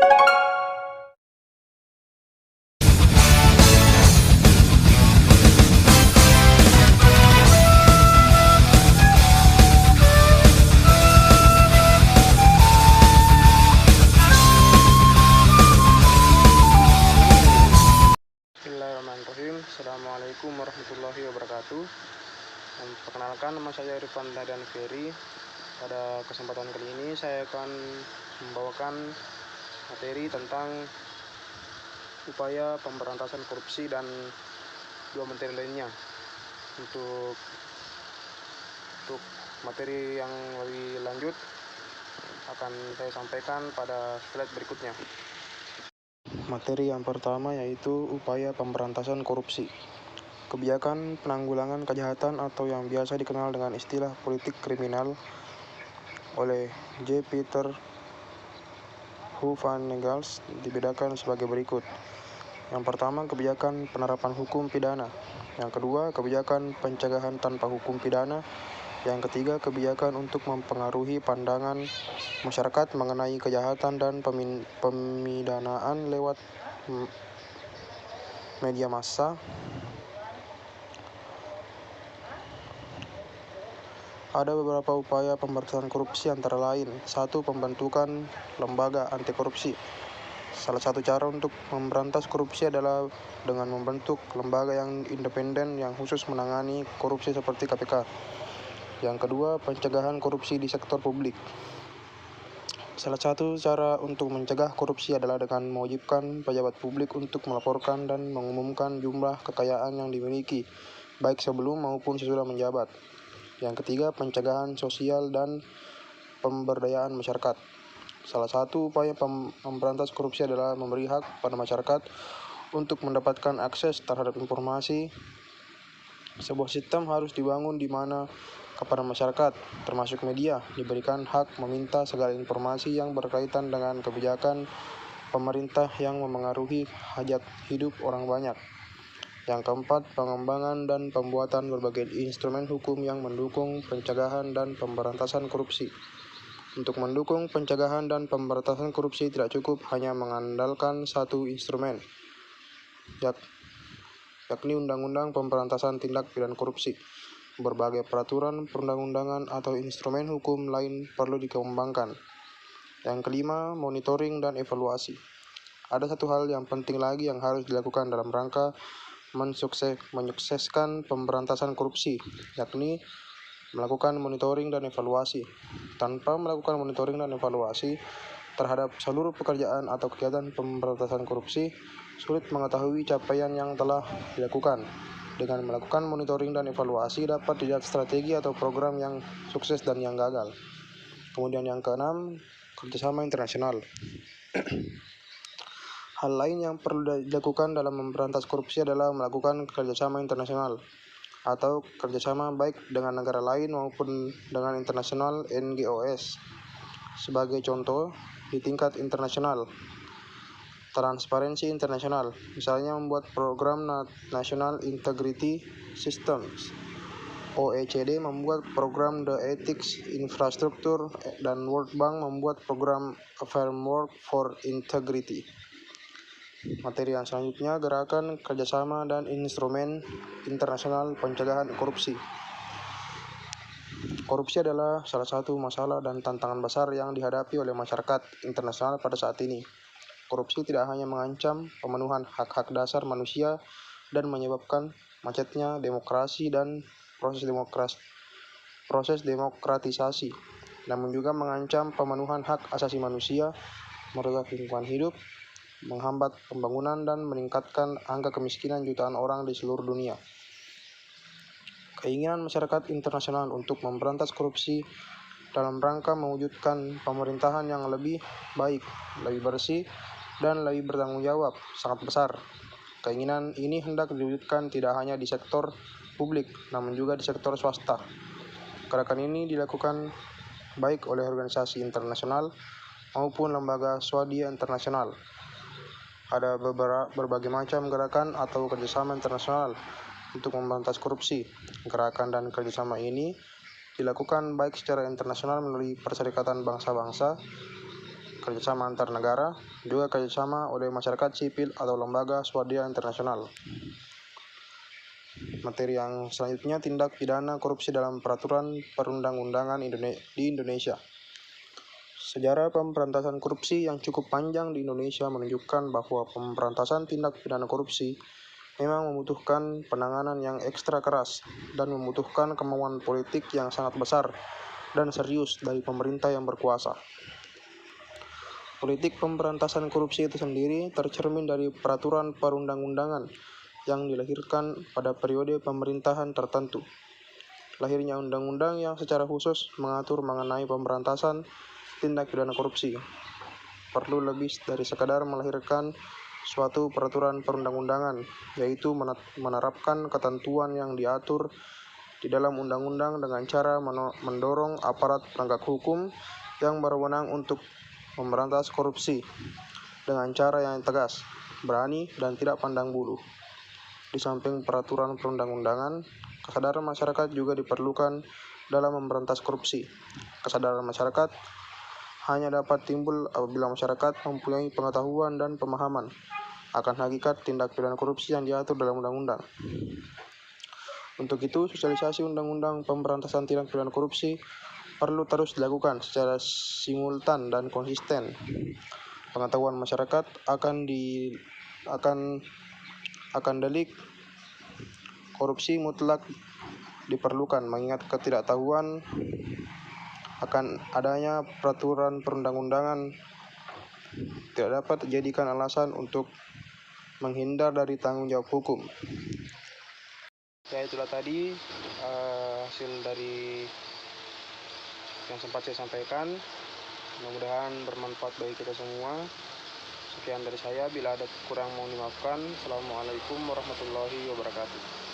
Bismillahirrahmanirrahim. Assalamualaikum warahmatullahi wabarakatuh. Perkenalkan, nama saya Irfan Dadan Ferry. Pada kesempatan kali ini saya akan membawakan materi tentang upaya pemberantasan korupsi dan dua materi lainnya. Untuk materi yang lebih lanjut akan saya sampaikan pada slide berikutnya. Materi yang pertama yaitu upaya pemberantasan korupsi. Kebijakan penanggulangan kejahatan atau yang biasa dikenal dengan istilah politik kriminal oleh J. Peter Hufvanaegels dibedakan sebagai berikut. Yang pertama, kebijakan penerapan hukum pidana. Yang kedua, kebijakan pencegahan tanpa hukum pidana. Yang ketiga, kebijakan untuk mempengaruhi pandangan masyarakat mengenai kejahatan dan pemidanaan lewat media massa. Ada beberapa upaya pemberantasan korupsi antara lain: 1. Pembentukan lembaga anti korupsi. Salah satu cara untuk memberantas korupsi adalah dengan membentuk lembaga yang independen yang khusus menangani korupsi seperti KPK. Yang kedua, pencegahan korupsi di sektor publik. Salah satu cara untuk mencegah korupsi adalah dengan mewajibkan pejabat publik untuk melaporkan dan mengumumkan jumlah kekayaan yang dimiliki, baik sebelum maupun sesudah menjabat. Yang ketiga, pencegahan sosial dan pemberdayaan masyarakat. Salah satu upaya memberantas korupsi adalah memberi hak pada masyarakat untuk mendapatkan akses terhadap informasi. Sebuah sistem harus dibangun di mana kepada masyarakat, termasuk media, diberikan hak meminta segala informasi yang berkaitan dengan kebijakan pemerintah yang memengaruhi hajat hidup orang banyak. Yang keempat, pengembangan dan pembuatan berbagai instrumen hukum yang mendukung pencegahan dan pemberantasan korupsi. Untuk mendukung pencegahan dan pemberantasan korupsi tidak cukup hanya mengandalkan satu instrumen, yakni Undang-Undang Pemberantasan Tindak Pidana Korupsi. Berbagai peraturan perundang-undangan atau instrumen hukum lain perlu dikembangkan. Yang kelima, monitoring dan evaluasi. Ada satu hal yang penting lagi yang harus dilakukan dalam rangka menyukseskan pemberantasan korupsi, yakni melakukan monitoring dan evaluasi. Tanpa melakukan monitoring dan evaluasi terhadap seluruh pekerjaan atau kegiatan pemberantasan korupsi, sulit mengetahui capaian yang telah dilakukan. Dengan melakukan monitoring dan evaluasi dapat dilihat strategi atau program yang sukses dan yang gagal. Kemudian yang keenam, kerjasama internasional. Hal lain yang perlu dilakukan dalam memberantas korupsi adalah melakukan kerjasama internasional atau kerjasama baik dengan negara lain maupun dengan internasional NGOs. Sebagai contoh, di tingkat internasional, transparansi internasional, misalnya membuat program National Integrity Systems. OECD membuat program The Ethics Infrastructure dan World Bank membuat program A Framework for Integrity. Materi yang selanjutnya, gerakan kerjasama dan instrumen internasional pencegahan korupsi. Korupsi adalah salah satu masalah dan tantangan besar yang dihadapi oleh masyarakat internasional pada saat ini. Korupsi tidak hanya mengancam pemenuhan hak-hak dasar manusia dan menyebabkan macetnya demokrasi dan proses demokratisasi, namun juga mengancam pemenuhan hak asasi manusia, merusak lingkungan hidup, menghambat pembangunan dan meningkatkan angka kemiskinan jutaan orang di seluruh dunia. Keinginan masyarakat internasional untuk memberantas korupsi dalam rangka mewujudkan pemerintahan yang lebih baik, lebih bersih, dan lebih bertanggung jawab sangat besar. Keinginan ini hendak diwujudkan tidak hanya di sektor publik, namun juga di sektor swasta. Gerakan ini dilakukan baik oleh organisasi internasional maupun lembaga swadaya internasional. Ada berbagai macam gerakan atau kerjasama internasional untuk memberantas korupsi. Gerakan dan kerjasama ini dilakukan baik secara internasional melalui Perserikatan Bangsa-Bangsa kerjasama antar negara, juga kerjasama oleh masyarakat sipil atau lembaga swadaya internasional. Materi yang selanjutnya, tindak pidana korupsi dalam peraturan perundang-undangan di Indonesia. Sejarah pemberantasan korupsi yang cukup panjang di Indonesia menunjukkan bahwa pemberantasan tindak pidana korupsi memang membutuhkan penanganan yang ekstra keras dan membutuhkan kemauan politik yang sangat besar dan serius dari pemerintah yang berkuasa. Politik pemberantasan korupsi itu sendiri tercermin dari peraturan perundang-undangan yang dilahirkan pada periode pemerintahan tertentu. Lahirnya undang-undang yang secara khusus mengatur mengenai pemberantasan tindak pidana korupsi perlu lebih dari sekadar melahirkan suatu peraturan perundang-undangan, yaitu menerapkan ketentuan yang diatur di dalam undang-undang dengan cara mendorong aparat penegak hukum yang berwenang untuk memberantas korupsi dengan cara yang tegas, berani, dan tidak pandang bulu. Di samping peraturan perundang-undangan, kesadaran masyarakat juga diperlukan dalam memberantas korupsi. Kesadaran masyarakat hanya dapat timbul apabila masyarakat mempunyai pengetahuan dan pemahaman akan hakikat tindak pidana korupsi yang diatur dalam undang-undang. Untuk itu, sosialisasi undang-undang pemberantasan tindak pidana korupsi perlu terus dilakukan secara simultan dan konsisten. Pengetahuan masyarakat akan delik korupsi mutlak diperlukan, mengingat ketidaktahuan akan adanya peraturan perundang-undangan tidak dapat dijadikan alasan untuk menghindar dari tanggung jawab hukum. Ya, itulah tadi hasil dari yang sempat saya sampaikan. Mudah-mudahan bermanfaat bagi kita semua. Sekian dari saya, bila ada kurang mohon dimaafkan. Assalamualaikum warahmatullahi wabarakatuh.